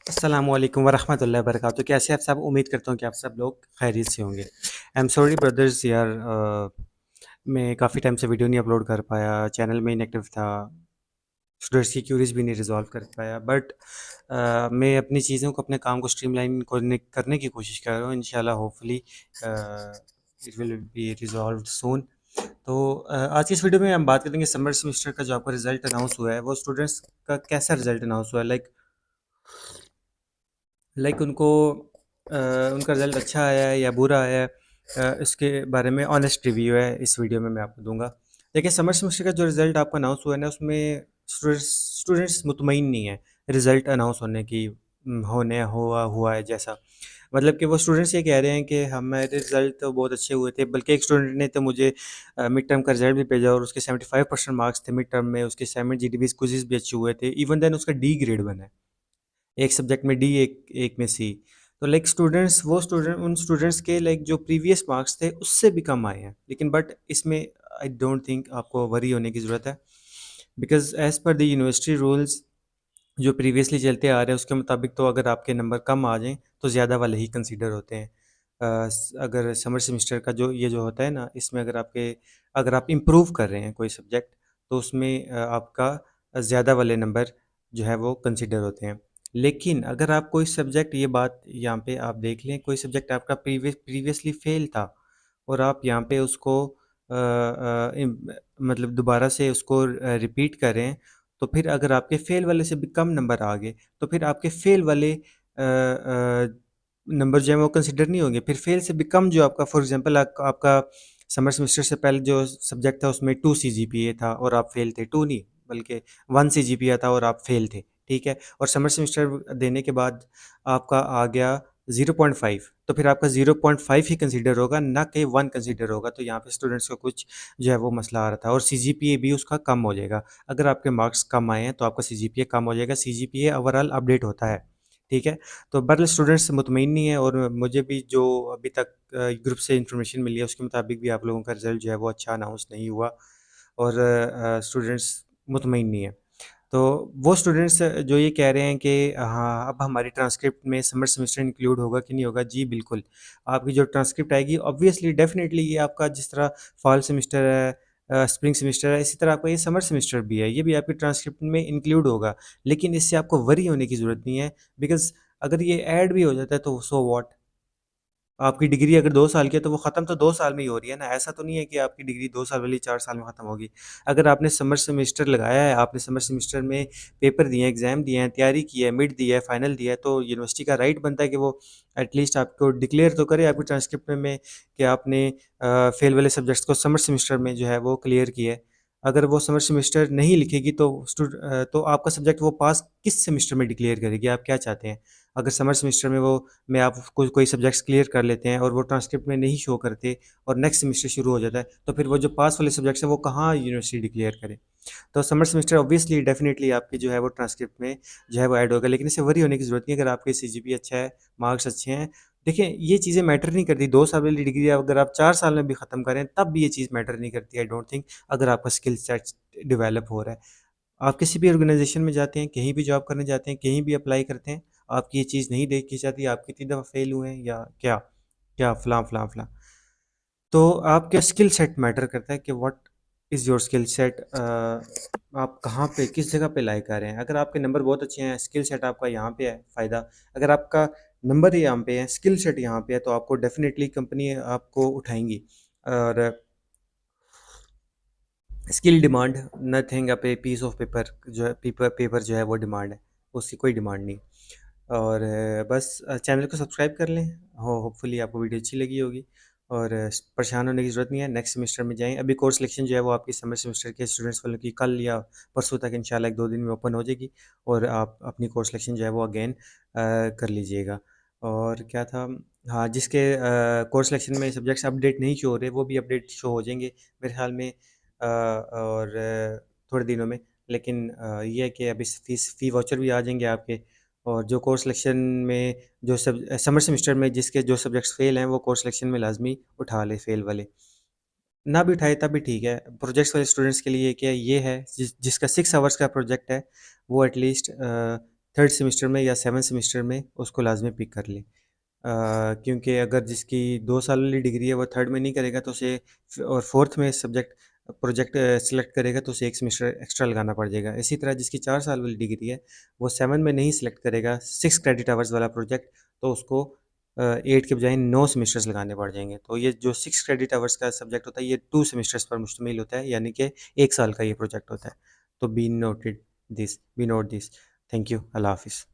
अस्सलामुअलैकुम वरहमतुल्लाहि वबरकातुहू। कैसे हैं आप सब? उम्मीद करता हूँ कि आप सब लोग खैरियत से होंगे। आई एम सॉरी ब्रदर्स यार, मैं काफ़ी टाइम से वीडियो नहीं अपलोड कर पाया, चैनल में इनएक्टिव था, स्टूडेंट्स की क्यूरीज भी नहीं रिजॉल्व कर पाया। बट मैं अपनी चीज़ों को, अपने काम को स्ट्रीमलाइन करने की कोशिश कर रहा हूँ। इंशाल्लाह hopefully it will be resolved soon. तो आज की इस वीडियो में हम बात करेंगे समर सेमेस्टर का जो आपका रिजल्ट अनाउंस हुआ है, वो स्टूडेंट्स का कैसा रिजल्ट अनाउंस हुआ है। उनको उनका रिज़ल्ट अच्छा आया है या बुरा आया है, इसके बारे में ऑनेस्ट रिव्यू है इस वीडियो में मैं आपको दूंगा। देखिए, समर सेमेस्टर का जो रिज़ल्ट आपका अनाउंस हुआ है ना, उसमें स्टूडेंट्स मुतमईन नहीं है रिज़ल्ट अनाउंस होने की, होने हुआ है जैसा। मतलब कि वो स्टूडेंट्स ये कह रहे हैं कि हमारे रिज़ल्ट तो बहुत अच्छे हुए थे, बल्कि एक स्टूडेंट ने तो मुझे मिड टर्म का रिज़ल्ट भी भेजा और उसके 75% मार्क्स थे मिड टर्म में, उसके असाइनमेंट जीडीबीज़ क्विज़ेस भी अच्छे हुए थे, इवन देन उसका डी ग्रेड बना है। एक सब्जेक्ट में डी, एक में सी। तो स्टूडेंट उन स्टूडेंट्स के जो प्रीवियस मार्क्स थे उससे भी कम आए हैं। लेकिन बट इसमें आई डोंट थिंक आपको वरी होने की ज़रूरत है, because as per the university rules जो प्रीवियसली चलते आ रहे हैं उसके मुताबिक तो अगर आपके नंबर कम आ जाएँ तो ज़्यादा वाले ही कंसीडर होते हैं। अगर समर सेमेस्टर का जो होता है ना, इसमें अगर आप इम्प्रूव कर रहे हैं कोई सब्जेक्ट, तो उसमें आपका ज़्यादा वाले नंबर जो है वो कंसीडर होते हैं। लेकिन अगर आप कोई सब्जेक्ट, ये बात यहाँ पे आप देख लें, कोई सब्जेक्ट आपका प्रीवियसली फेल था और आप यहाँ पे उसको मतलब दोबारा से उसको रिपीट करें, तो फिर अगर आपके फेल वाले से भी कम नंबर आ गए, तो फिर आपके फेल वाले नंबर जो है वो कंसिडर नहीं होंगे। फिर फेल से भी कम जो आपका, फॉर एग्जांपल आपका समर सेमेस्टर से पहले जो सब्जेक्ट था उसमें 2 सीजीपीए था और आप फेल थे, 2 नहीं बल्कि 1 सीजीपीए था और आप फेल थे, ठीक है? और समर सेमेस्टर देने के बाद आपका आ गया 0.5, तो फिर आपका 0.5 ही कंसीडर होगा, ना कि 1 कंसीडर होगा। तो यहाँ पे स्टूडेंट्स को कुछ जो है वो मसला आ रहा था, और सीजीपीए भी उसका कम हो जाएगा। अगर आपके मार्क्स कम आए हैं तो आपका सीजीपीए कम हो जाएगा। सीजीपीए ओवरऑल अपडेट होता है, ठीक है? तो बहरहाल स्टूडेंट्स मुतमईन नहीं है, और मुझे भी जो अभी तक ग्रुप से इन्फॉर्मेशन मिली है उसके मुताबिक भी आप लोगों का रिज़ल्ट जो है वो अच्छा अनाउंस नहीं हुआ, और स्टूडेंट्स मुतमईन नहीं है। तो वो स्टूडेंट्स जो ये कह रहे हैं कि हाँ, अब हमारी ट्रांसक्रिप्ट में समर सेमेस्टर इंक्लूड होगा कि नहीं होगा, जी बिल्कुल। आपकी जो ट्रांसक्रिप्ट आएगी, ऑब्वियसली डेफिनेटली ये आपका जिस तरह फॉल सेमेस्टर है, स्प्रिंग सेमेस्टर है, इसी तरह आपका ये समर सेमेस्टर भी है, ये भी आपकी ट्रांसक्रिप्ट में इंक्लूड होगा। लेकिन इससे आपको वरी होने की ज़रूरत नहीं है, बिकॉज़ अगर ये ऐड भी हो जाता है तो सो व्हाट? आपकी डिग्री अगर 2 साल की है तो वो ख़त्म तो 2 साल में ही हो रही है ना। ऐसा तो नहीं है कि आपकी डिग्री 2 साल वाली 4 साल में ख़त्म होगी। अगर आपने समर सेमेस्टर लगाया है, आपने समर सेमेस्टर में पेपर दिए हैं, एग्ज़ाम दिए हैं, तैयारी की है, मिड दिया है, फाइनल दिया है, तो यूनिवर्सिटी का राइट बनता है कि वो एटलीस्ट आपको डिक्लेयर तो करे आपकी ट्रांसक्रिप्ट में कि आपने फेल वाले सब्जेक्ट्स को समर सेमेस्टर में जो है वो क्लियर किया है। अगर वो समर सेमेस्टर नहीं लिखेगी तो तो आपका सब्जेक्ट वो पास किस सेमेस्टर में डिक्लेयर करेगी? आप क्या चाहते हैं? अगर समर सेमेस्टर में आप कोई सब्जेक्ट्स क्लियर कर लेते हैं और वो ट्रांसक्रिप्ट में नहीं शो करते और नेक्स्ट सेमेस्टर शुरू हो जाता है, तो फिर वो जो पास वाले सब्जेक्ट्स हैं वो कहाँ यूनिवर्सिटी डिक्लेयर करे? तो समर सेमेस्टर ऑब्वियसली डेफिनेटली आपकी जो है वो ट्रांसक्रिप्ट में जो है वो ऐड होगा, लेकिन इससे वरी होने की ज़रूरत नहीं है अगर आपके सीजीपीए अच्छा है, मार्क्स अच्छे हैं। देखिए, ये चीज़ें मैटर नहीं करती, 2 साल वाली डिग्री अगर आप 4 साल में भी ख़त्म करें तब भी ये चीज़ मैटर नहीं करती, आई डोंट थिंक। अगर आपका स्किल सेट डेवलप हो रहा है, आप किसी भी ऑर्गेनाइजेशन में जाते हैं, कहीं भी जॉब करने जाते हैं, कहीं भी अप्लाई करते हैं, आपकी ये चीज़ नहीं देखी जाती आप कितनी दफ़ा फेल हुए हैं या क्या, क्या फ़लाँ, फ़लाँ, फ़लाँ। तो आपका स्किल सेट मैटर करता है कि what is your skill set, आप कहाँ पे, किस जगह पे लायक आ रहे हैं। अगर आपके नंबर बहुत अच्छे हैं, स्किल सेट आपका यहाँ पे है, फ़ायदा। अगर आपका नंबर ही यहाँ पे है, स्किल सेट यहाँ पे है, तो आपको डेफ़िनेटली कंपनी आपको उठाएँगी। और skill demand nothing, a piece of paper जो है, पेपर पेपर जो है वो डिमांड है, उसकी कोई डिमांड नहीं। और बस चैनल को सब्सक्राइब कर लें। होपफुली आपको वीडियो अच्छी लगी होगी, और परेशान होने की ज़रूरत नहीं है। नेक्स्ट सेमेस्टर में जाएँ, अभी कोर्स सिलेक्शन जो है वो आपकी समर सेमेस्टर के स्टूडेंट्स वालों की कल या परसों तक इंशाल्लाह 1-2 दिन में ओपन हो जाएगी, और आप अपनी कोर्स सिलेक्शन जो है वो अगेन कर लीजिएगा। और क्या था, हाँ, जिसके कोर्स सिलेक्शन में सब्जेक्ट्स अपडेट नहीं शो हो रहे, वो भी अपडेट शो हो जाएंगे मेरे ख्याल में, और थोड़े दिनों में। लेकिन ये है कि अभी फ़ी वाउचर भी आ जाएंगे आपके, और जो कोर्स सिलेक्शन में जो सब समर सेमेस्टर में जिसके जो सब्जेक्ट्स फ़ेल हैं वो कोर्स सिलेक्शन में लाज़मी उठा ले फ़ेल वाले। ना भी उठाए तब भी ठीक है। प्रोजेक्ट्स वाले स्टूडेंट्स के लिए क्या ये है, जिसका 6 आवर्स का प्रोजेक्ट है, वो एटलीस्ट 3rd सेमेस्टर में या 7th सेमेस्टर में उसको लाज़मी पिक कर ले। क्योंकि अगर जिसकी 2 साल वाली डिग्री है वो 3rd में नहीं करेगा तो उसे और 4th में सब्जेक्ट प्रोजेक्ट सेलेक्ट करेगा तो उसे 1 सेमेस्टर एक्स्ट्रा लगाना पड़ जाएगा। इसी तरह जिसकी 4 साल वाली डिग्री है वो 7 में नहीं सेलेक्ट करेगा 6 क्रेडिट आवर्स वाला प्रोजेक्ट, तो उसको 8 के बजाय 9 सेमेस्टर्स लगाने पड़ जाएंगे। तो ये जो 6 क्रेडिट आवर्स का सब्जेक्ट होता है ये 2 सेमेस्टर्स पर मुश्तमिल होता है, यानी कि 1 साल का ये प्रोजेक्ट होता है। तो be noted this, be note this. Thank you, अल्लाह हाफिज़।